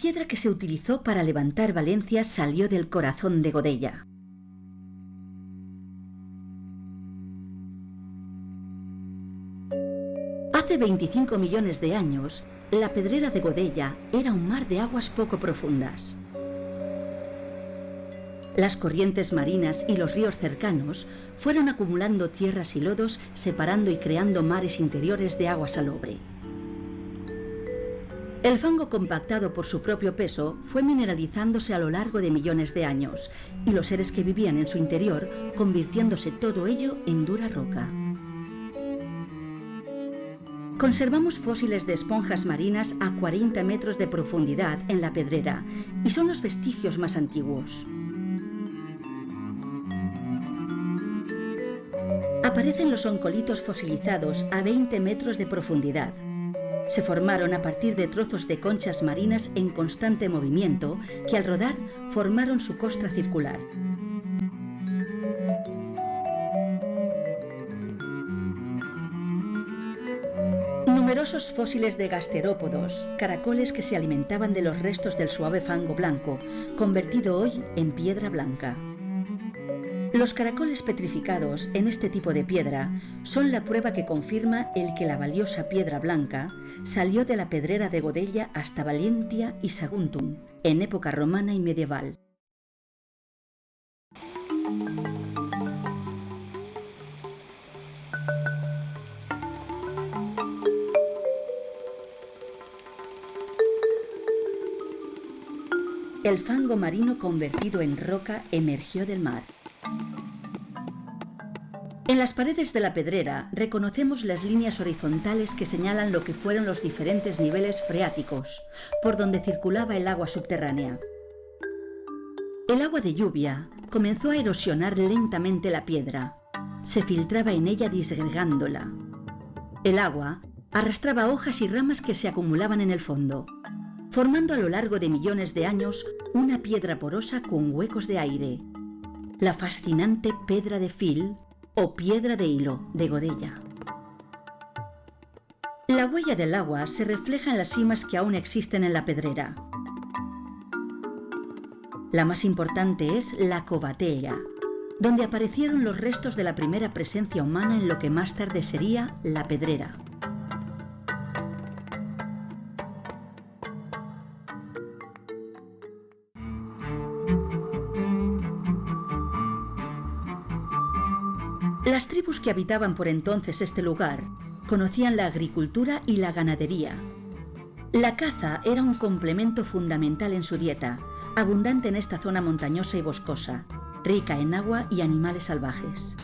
piedra que se utilizó para levantar Valencia salió del corazón de Godella. Hace 25 millones de años, la Pedrera de Godella era un mar de aguas poco profundas. Las corrientes marinas y los ríos cercanos fueron acumulando tierras y lodos, separando y creando mares interiores de agua salobre. El fango, compactado por su propio peso, fue mineralizándose a lo largo de millones de años, y los seres que vivían en su interior, convirtiéndose todo ello en dura roca. Conservamos fósiles de esponjas marinas a 40 metros de profundidad en la Pedrera, y son los vestigios más antiguos. Aparecen los oncolitos fosilizados a 20 metros de profundidad. Se formaron a partir de trozos de conchas marinas en constante movimiento que al rodar formaron su costra circular. Numerosos fósiles de gasterópodos, caracoles que se alimentaban de los restos del suave fango blanco, convertido hoy en piedra blanca. Los caracoles petrificados en este tipo de piedra son la prueba que confirma el que la valiosa piedra blanca salió de la Pedrera de Godella hasta Valentia y Saguntum, en época romana y medieval. El fango marino convertido en roca emergió del mar. En las paredes de la Pedrera reconocemos las líneas horizontales que señalan lo que fueron los diferentes niveles freáticos, por donde circulaba el agua subterránea. El agua de lluvia comenzó a erosionar lentamente la piedra. Se filtraba en ella disgregándola. El agua arrastraba hojas y ramas que se acumulaban en el fondo, formando a lo largo de millones de años una piedra porosa con huecos de aire, la fascinante Pedra de Fil o Piedra de Hilo de Godella. La huella del agua se refleja en las simas que aún existen en la Pedrera. La más importante es la Covatella, donde aparecieron los restos de la primera presencia humana en lo que más tarde sería la Pedrera. Las tribus que habitaban por entonces este lugar conocían la agricultura y la ganadería. La caza era un complemento fundamental en su dieta, abundante en esta zona montañosa y boscosa, rica en agua y animales salvajes.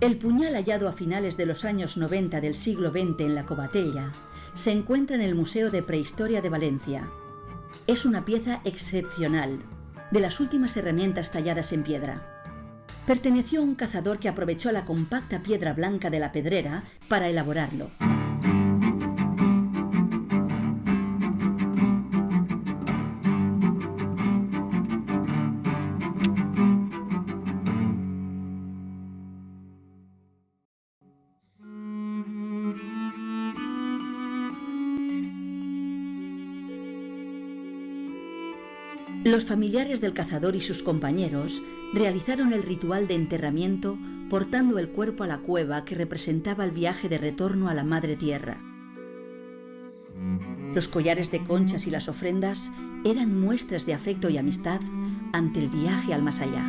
El puñal hallado a finales de los años 90 del siglo XX en la Covatella se encuentra en el Museo de Prehistoria de Valencia. Es una pieza excepcional, de las últimas herramientas talladas en piedra. Perteneció a un cazador que aprovechó la compacta piedra blanca de la Pedrera para elaborarlo. Los familiares del cazador y sus compañeros realizaron el ritual de enterramiento portando el cuerpo a la cueva que representaba el viaje de retorno a la Madre Tierra. Los collares de conchas y las ofrendas eran muestras de afecto y amistad ante el viaje al más allá.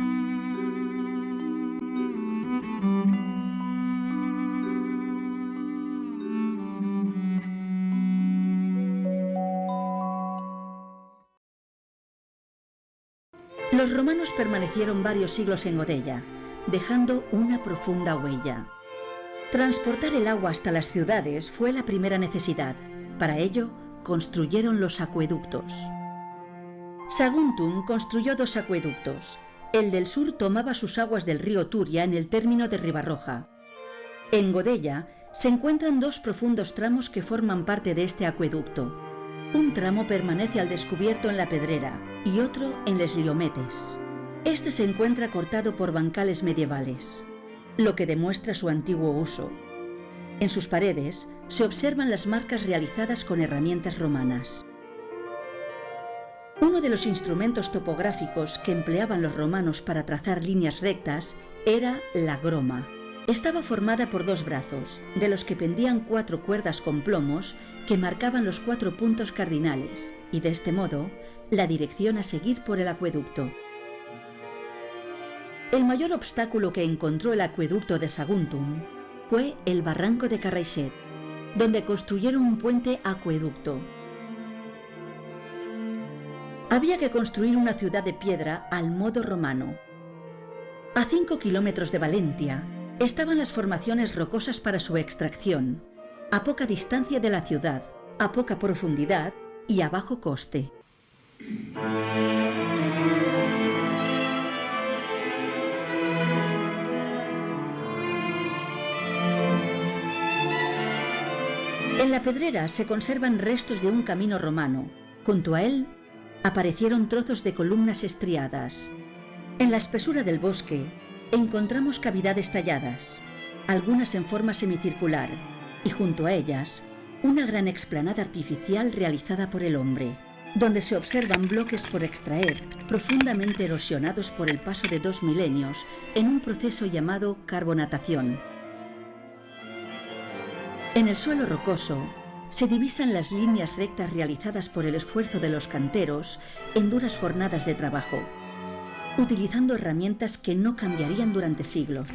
Los romanos permanecieron varios siglos en Godella, dejando una profunda huella. Transportar el agua hasta las ciudades fue la primera necesidad. Para ello, construyeron los acueductos. Saguntum construyó 2 acueductos. El del sur tomaba sus aguas del río Turia en el término de Ribarroja. En Godella se encuentran 2 profundos tramos que forman parte de este acueducto. Un tramo permanece al descubierto en la Pedrera y otro en Les Llometes. Este se encuentra cortado por bancales medievales, lo que demuestra su antiguo uso. En sus paredes se observan las marcas realizadas con herramientas romanas. Uno de los instrumentos topográficos que empleaban los romanos para trazar líneas rectas era la groma. Estaba formada por 2 brazos, de los que pendían 4 cuerdas con plomos que marcaban los 4 puntos cardinales y, de este modo, la dirección a seguir por el acueducto. El mayor obstáculo que encontró el acueducto de Saguntum fue el barranco de Carraixet, donde construyeron un puente acueducto. Había que construir una ciudad de piedra al modo romano. A 5 kilómetros de Valentia estaban las formaciones rocosas para su extracción, a poca distancia de la ciudad, a poca profundidad y a bajo coste. En la Pedrera se conservan restos de un camino romano. Junto a él aparecieron trozos de columnas estriadas. En la espesura del bosque encontramos cavidades talladas, algunas en forma semicircular, y junto a ellas una gran explanada artificial realizada por el hombre, donde se observan bloques por extraer, profundamente erosionados por el paso de 2 milenios en un proceso llamado carbonatación. En el suelo rocoso se divisan las líneas rectas realizadas por el esfuerzo de los canteros en duras jornadas de trabajo, utilizando herramientas que no cambiarían durante siglos.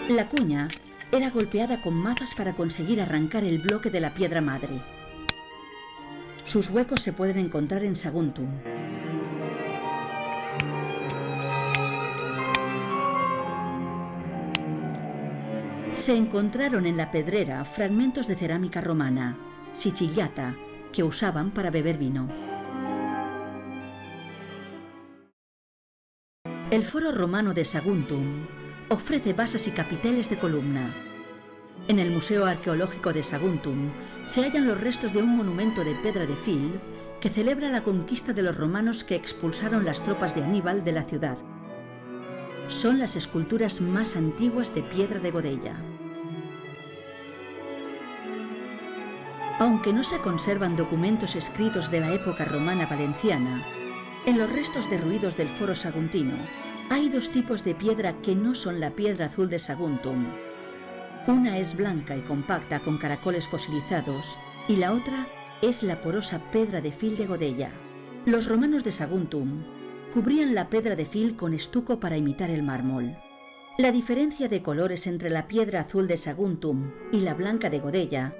La cuña era golpeada con mazas para conseguir arrancar el bloque de la piedra madre. Sus huecos se pueden encontrar en Saguntum. Se encontraron en la Pedrera fragmentos de cerámica romana, siciliata, que usaban para beber vino. El foro romano de Saguntum ofrece basas y capiteles de columna. En el Museo Arqueológico de Saguntum se hallan los restos de un monumento de pedra de fil que celebra la conquista de los romanos que expulsaron las tropas de Aníbal de la ciudad. Son las esculturas más antiguas de piedra de Godella. Aunque no se conservan documentos escritos de la época romana valenciana, en los restos derruidos del foro saguntino hay 2 tipos de piedra que no son la piedra azul de Saguntum. Una es blanca y compacta con caracoles fosilizados y la otra es la porosa pedra de fil de Godella. Los romanos de Saguntum cubrían la pedra de fil con estuco para imitar el mármol. La diferencia de colores entre la piedra azul de Saguntum y la blanca de Godella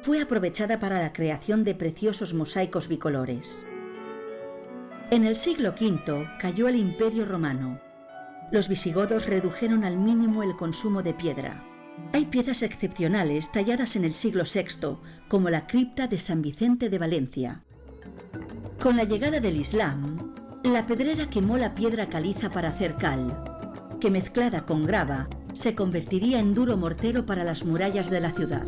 fue aprovechada para la creación de preciosos mosaicos bicolores. En el siglo V cayó el Imperio Romano. Los visigodos redujeron al mínimo el consumo de piedra. Hay piezas excepcionales talladas en el siglo VI, como la cripta de San Vicente de Valencia. Con la llegada del Islam, la Pedrera quemó la piedra caliza para hacer cal, que mezclada con grava se convertiría en duro mortero para las murallas de la ciudad.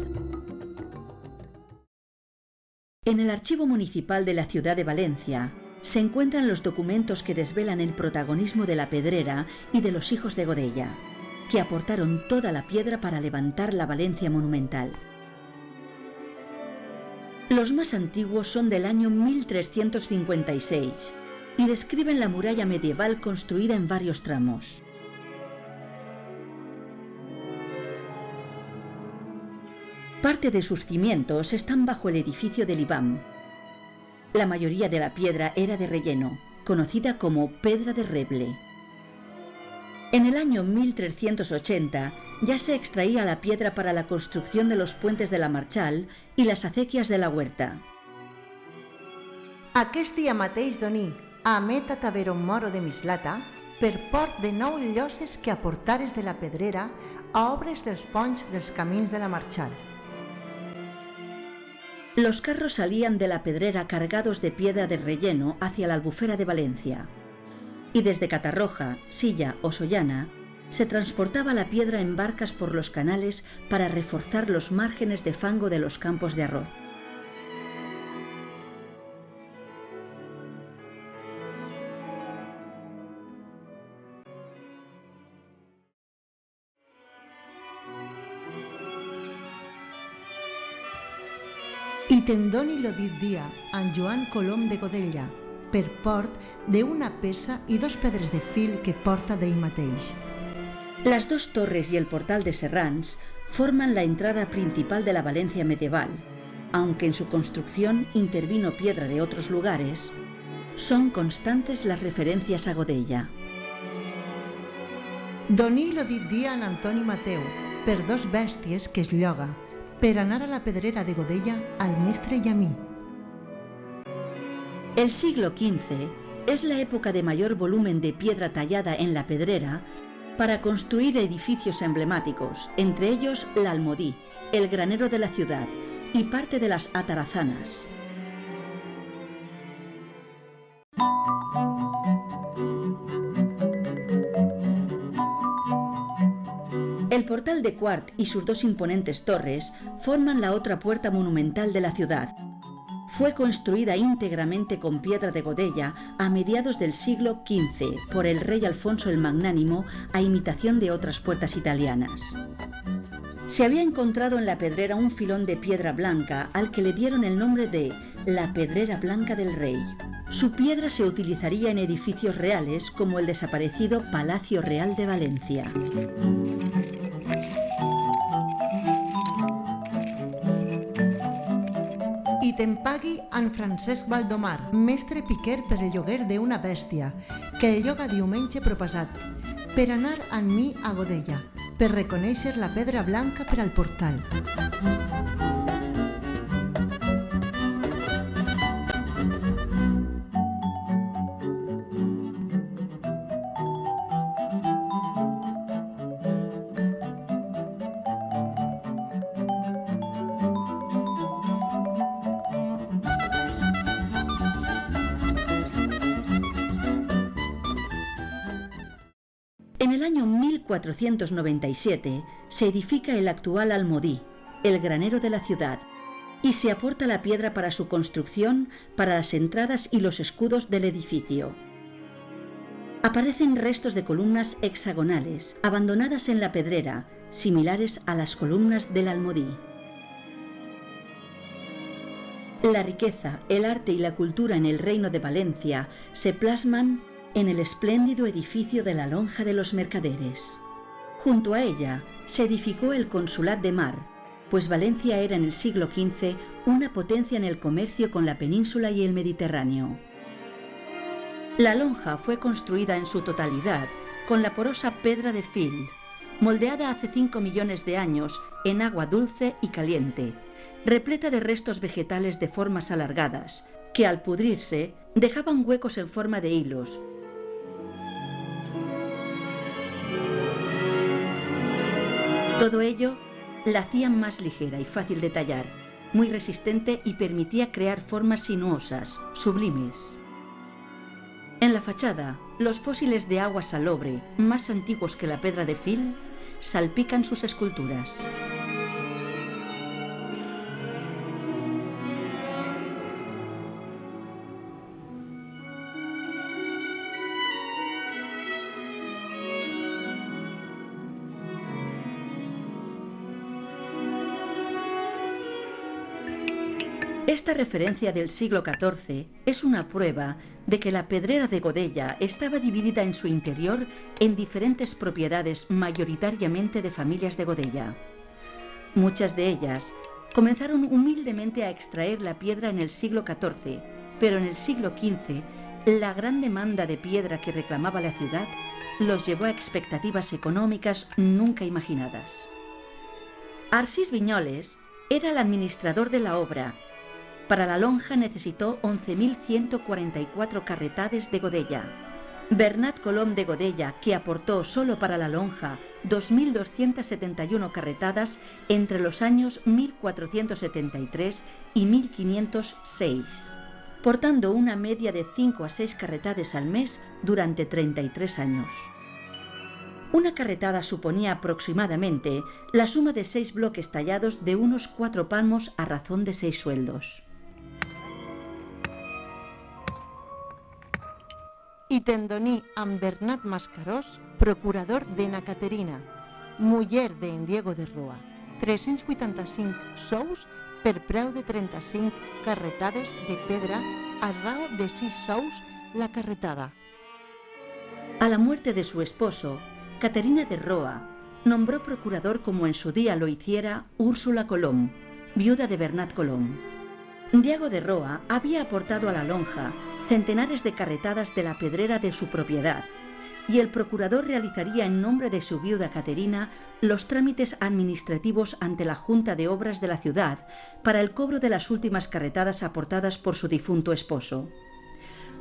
En el Archivo Municipal de la ciudad de Valencia se encuentran los documentos que desvelan el protagonismo de la Pedrera y de los hijos de Godella, que aportaron toda la piedra para levantar la Valencia monumental. Los más antiguos son del año 1356 y describen la muralla medieval construida en varios tramos. Parte de sus cimientos están bajo el edificio del IBAM. La mayoría de la piedra era de relleno, conocida como pedra de Reble. En el año 1380 ya se extraía la piedra para la construcción de los puentes de la Marchal y las acequias de la Huerta. Aquest dia mateix doní a Meta Tavero Moro de Mislata per port de 9 lloses que aportares de la Pedrera a obres dels ponts dels camins de la Marchal. Los carros salían de la Pedrera cargados de piedra de relleno hacia la Albufera de Valencia, y desde Catarroja, Silla o Sollana se transportaba la piedra en barcas por los canales para reforzar los márgenes de fango de los campos de arroz. I te'n doni lo dit dia en Joan Colom de Godella, per port d'una peça i 2 pedres de fil que porta d'ell mateix. Las 2 torres y el portal de Serrans forman la entrada principal de la Valencia medieval. Aunque en su construcción intervino piedra de otros lugares, son constantes las referencias a Godella. Doní lo dit dia en Antoni Mateu, per 2 bèsties que es lloga, per anar a la pedrera de Godella al mestre i a mi. El siglo XV es la época de mayor volumen de piedra tallada en la pedrera para construir edificios emblemáticos, entre ellos la Almodí, el granero de la ciudad y parte de las atarazanas. El portal de Quart y sus 2 imponentes torres forman la otra puerta monumental de la ciudad. Fue construida íntegramente con piedra de Godella a mediados del siglo XV por el rey Alfonso el Magnánimo a imitación de otras puertas italianas. Se había encontrado en la pedrera un filón de piedra blanca al que le dieron el nombre de la Pedrera Blanca del Rey. Su piedra se utilizaría en edificios reales como el desaparecido Palacio Real de Valencia. I te'n pagui en Francesc Valdomar, mestre piquer per el lloguer d'una bèstia, que el lloga diumenge propasat, per anar amb mi a Godella, per reconèixer la pedra blanca per al portal. En el año 1497 se edifica el actual Almodí, el granero de la ciudad, y se aporta la piedra para su construcción, para las entradas y los escudos del edificio. Aparecen restos de columnas hexagonales, abandonadas en la pedrera, similares a las columnas del Almodí. La riqueza, el arte y la cultura en el Reino de Valencia se plasman en el espléndido edificio de la Lonja de los Mercaderes. Junto a ella se edificó el Consulat de Mar, pues Valencia era en el siglo XV una potencia en el comercio con la península y el Mediterráneo. La lonja fue construida en su totalidad con la porosa pedra de Fil, moldeada hace 5 millones de años en agua dulce y caliente, repleta de restos vegetales de formas alargadas, que al pudrirse dejaban huecos en forma de hilos. Todo ello la hacían más ligera y fácil de tallar, muy resistente y permitía crear formas sinuosas, sublimes. En la fachada, los fósiles de agua salobre, más antiguos que la pedra de Fil, salpican sus esculturas. Esta referencia del siglo XIV es una prueba de que la pedrera de Godella estaba dividida en su interior en diferentes propiedades mayoritariamente de familias de Godella. Muchas de ellas comenzaron humildemente a extraer la piedra en el siglo XIV, pero en el siglo XV la gran demanda de piedra que reclamaba la ciudad los llevó a expectativas económicas nunca imaginadas. Arcís Viñoles era el administrador de la obra. Para la lonja necesitó 11.144 carretades de Godella. Bernat Colom de Godella, que aportó solo para la lonja 2.271 carretadas entre los años 1473 y 1506, portando una media de 5 a 6 carretades al mes durante 33 años. Una carretada suponía aproximadamente la suma de 6 bloques tallados de unos 4 palmos a razón de 6 sueldos. I te'n doní amb Bernat Mascarós, procurador de Na Caterina, muller d'en Diego de Roa, 385 sous per preu de 35 carretades de pedra a raó de 6 sous la carretada. A la muerte de su esposo, Caterina de Roa nombró procurador, como en su día lo hiciera Úrsula Colom, viuda de Bernat Colom. Diego de Roa había aportado a la lonja centenares de carretadas de la pedrera de su propiedad, y el procurador realizaría en nombre de su viuda Caterina los trámites administrativos ante la Junta de Obras de la ciudad para el cobro de las últimas carretadas aportadas por su difunto esposo.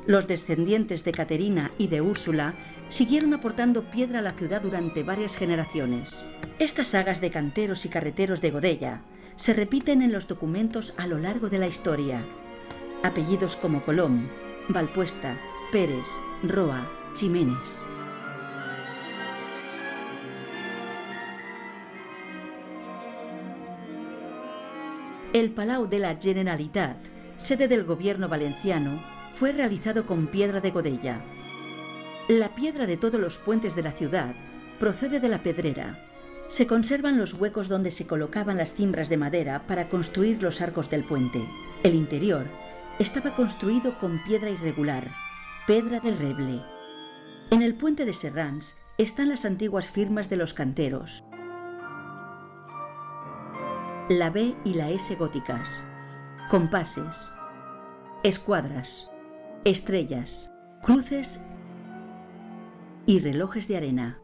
Los descendientes de Caterina y de Úrsula siguieron aportando piedra a la ciudad durante varias generaciones. Estas sagas de canteros y carreteros de Godella se repiten en los documentos a lo largo de la historia. Apellidos como Colom, Valpuesta, Pérez, Roa, Ximenes. El Palau de la Generalitat, sede del gobierno valenciano, fue realizado con piedra de Godella. La piedra de todos los puentes de la ciudad procede de la Pedrera. Se conservan los huecos donde se colocaban las cimbras de madera para construir los arcos del puente. El interior estaba construido con piedra irregular, pedra de Reble. En el puente de Serrans están las antiguas firmas de los canteros, la B y la S góticas, compases, escuadras, estrellas, cruces y relojes de arena.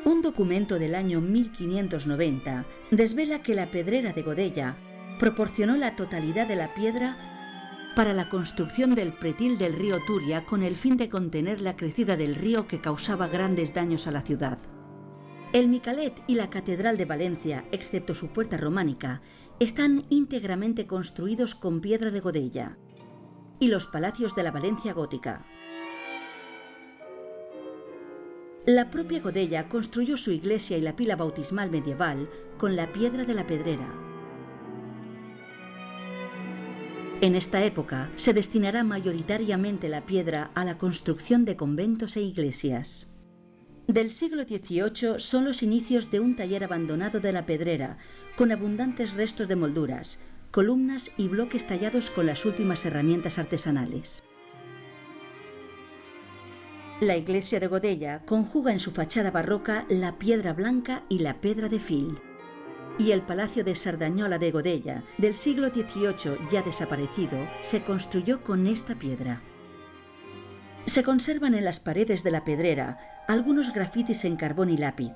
Un documento del año 1590 desvela que la pedrera de Godella proporcionó la totalidad de la piedra para la construcción del pretil del río Turia, con el fin de contener la crecida del río que causaba grandes daños a la ciudad. El Micalet y la Catedral de Valencia, excepto su puerta románica, están íntegramente construidos con piedra de Godella, y los palacios de la Valencia gótica. La propia Godella construyó su iglesia y la pila bautismal medieval con la piedra de la Pedrera. En esta época se destinará mayoritariamente la piedra a la construcción de conventos e iglesias. Del siglo XVIII son los inicios de un taller abandonado de la Pedrera, con abundantes restos de molduras, columnas y bloques tallados con las últimas herramientas artesanales. La iglesia de Godella conjuga en su fachada barroca la piedra blanca y la pedra de fil. Y el palacio de Sardañola de Godella, del siglo XVIII ya desaparecido, se construyó con esta piedra. Se conservan en las paredes de la Pedrera algunos grafitis en carbón y lápiz,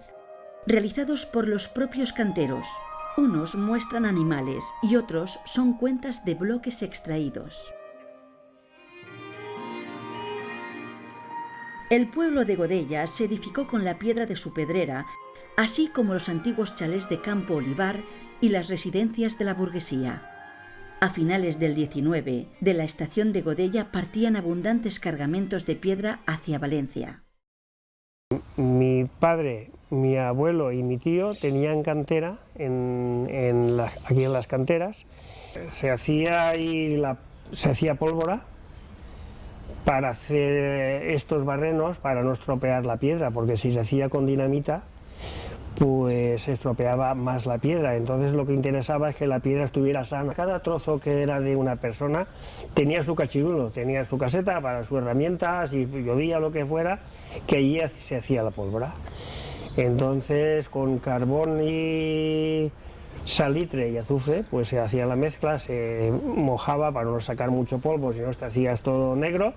realizados por los propios canteros. Unos muestran animales y otros son cuentas de bloques extraídos. El pueblo de Godella se edificó con la piedra de su pedrera, así como los antiguos chalés de Campo Olivar y las residencias de la burguesía. A finales del XIX, de la estación de Godella partían abundantes cargamentos de piedra hacia Valencia. Mi padre, mi abuelo y mi tío tenían cantera aquí en las canteras. Se hacía pólvora para hacer estos barrenos, para no estropear la piedra, porque si se hacía con dinamita, pues se estropeaba más la piedra. Entonces lo que interesaba es que la piedra estuviera sana. Cada trozo que era de una persona tenía su cachirulo, tenía su caseta para su herramienta, si llovía o lo que fuera, que allí se hacía la pólvora. Entonces con carbón y salitre y azufre pues se hacía la mezcla, se mojaba para no sacar mucho polvo, si no te hacías todo negro,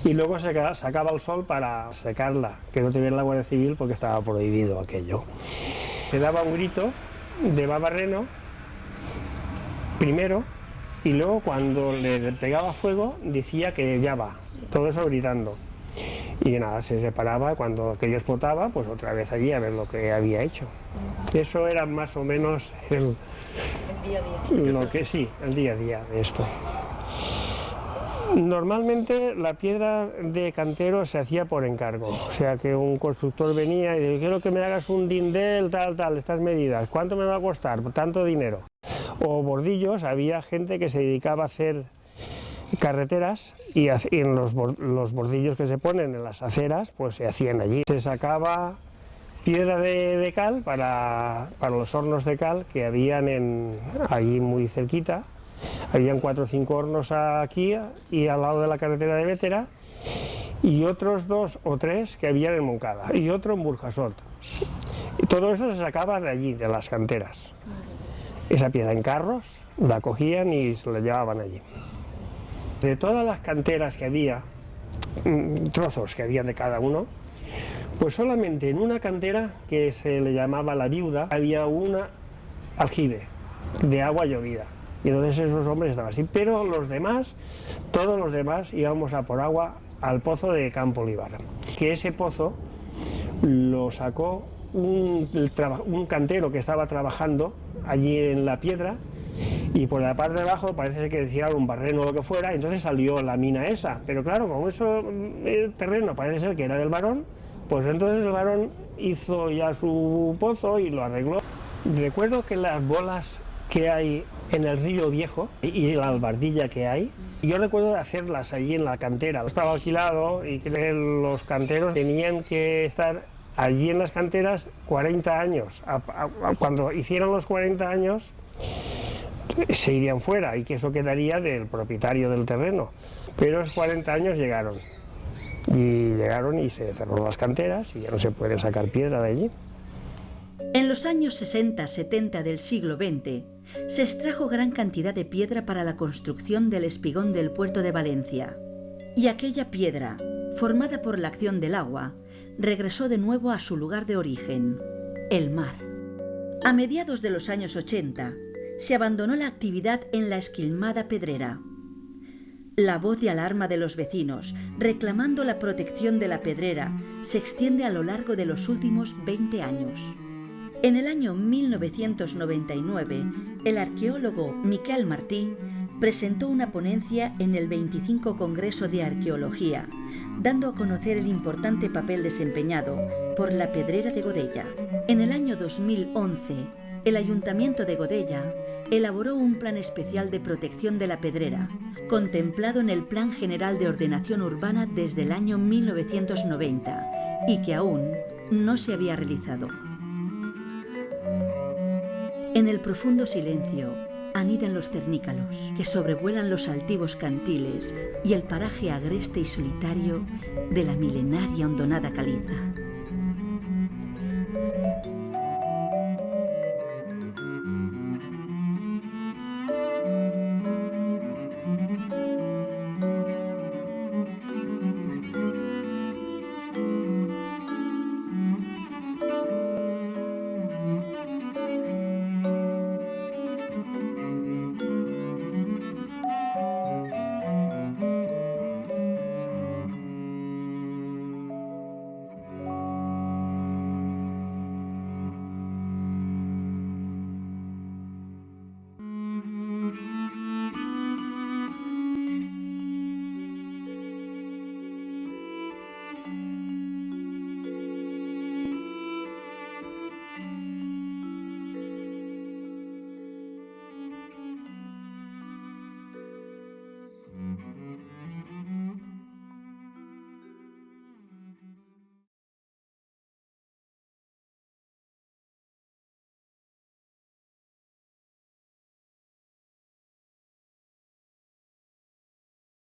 y luego se sacaba al sol para secarla, que no te viera la Guardia Civil porque estaba prohibido aquello. Se daba un grito de babarreno primero, y luego cuando le pegaba fuego decía que ya va, todo eso gritando. Y nada, se separaba, cuando aquello explotaba, pues otra vez allí a ver lo que había hecho. Eso era más o menos el día a día. El día a día de esto. Normalmente la piedra de cantero se hacía por encargo, o sea que un constructor venía y decía: quiero que me hagas un dindel, tal, estas medidas, ¿cuánto me va a costar? Tanto dinero. O bordillos, había gente que se dedicaba a hacer carreteras y en los bordillos que se ponen en las aceras, pues se hacían allí. Se sacaba piedra de cal para los hornos de cal que habían allí muy cerquita. Habían 4 o 5 hornos aquí y al lado de la carretera de Bétera, y otros 2 o 3 que habían en Moncada y otro en Burjasot. Y todo eso se sacaba de allí, de las canteras. Esa piedra en carros la cogían y se la llevaban allí. De todas las canteras que había, trozos que había de cada uno, pues solamente en una cantera que se le llamaba La Viuda había una aljibe de agua llovida. Y entonces esos hombres estaban así, pero los demás, todos los demás íbamos a por agua al pozo de Campo Olivar. Que ese pozo lo sacó un cantero que estaba trabajando allí en la piedra, y por la parte de abajo parece que decía un barreno o lo que fuera, entonces salió la mina esa. Pero claro, como eso, el terreno parece ser que era del varón, pues entonces el varón hizo ya su pozo y lo arregló. Recuerdo que las bolas que hay en el río Viejo y la albardilla que hay, yo recuerdo hacerlas allí en la cantera. Estaba alquilado y creo que los canteros tenían que estar allí en las canteras 40 años. Cuando hicieron los 40 años se irían fuera y que eso quedaría del propietario del terreno. Pero esos 40 años llegaron y se cerraron las canteras y ya no se puede sacar piedra de allí. En los años 60-70 del siglo XX se extrajo gran cantidad de piedra para la construcción del espigón del puerto de Valencia. Y aquella piedra, formada por la acción del agua, regresó de nuevo a su lugar de origen, el mar. A mediados de los años 80 se abandonó la actividad en la esquilmada pedrera. La voz de alarma de los vecinos, reclamando la protección de la pedrera, se extiende a lo largo de los últimos 20 años. En el año 1999, el arqueólogo Miquel Martí presentó una ponencia en el 25 Congreso de Arqueología, dando a conocer el importante papel desempeñado por la pedrera de Godella. En el año 2011, el Ayuntamiento de Godella elaboró un plan especial de protección de la pedrera, contemplado en el Plan General de Ordenación Urbana desde el año 1990 y que aún no se había realizado. En el profundo silencio anidan los cernícalos que sobrevuelan los altivos cantiles y el paraje agreste y solitario de la milenaria hondonada caliza.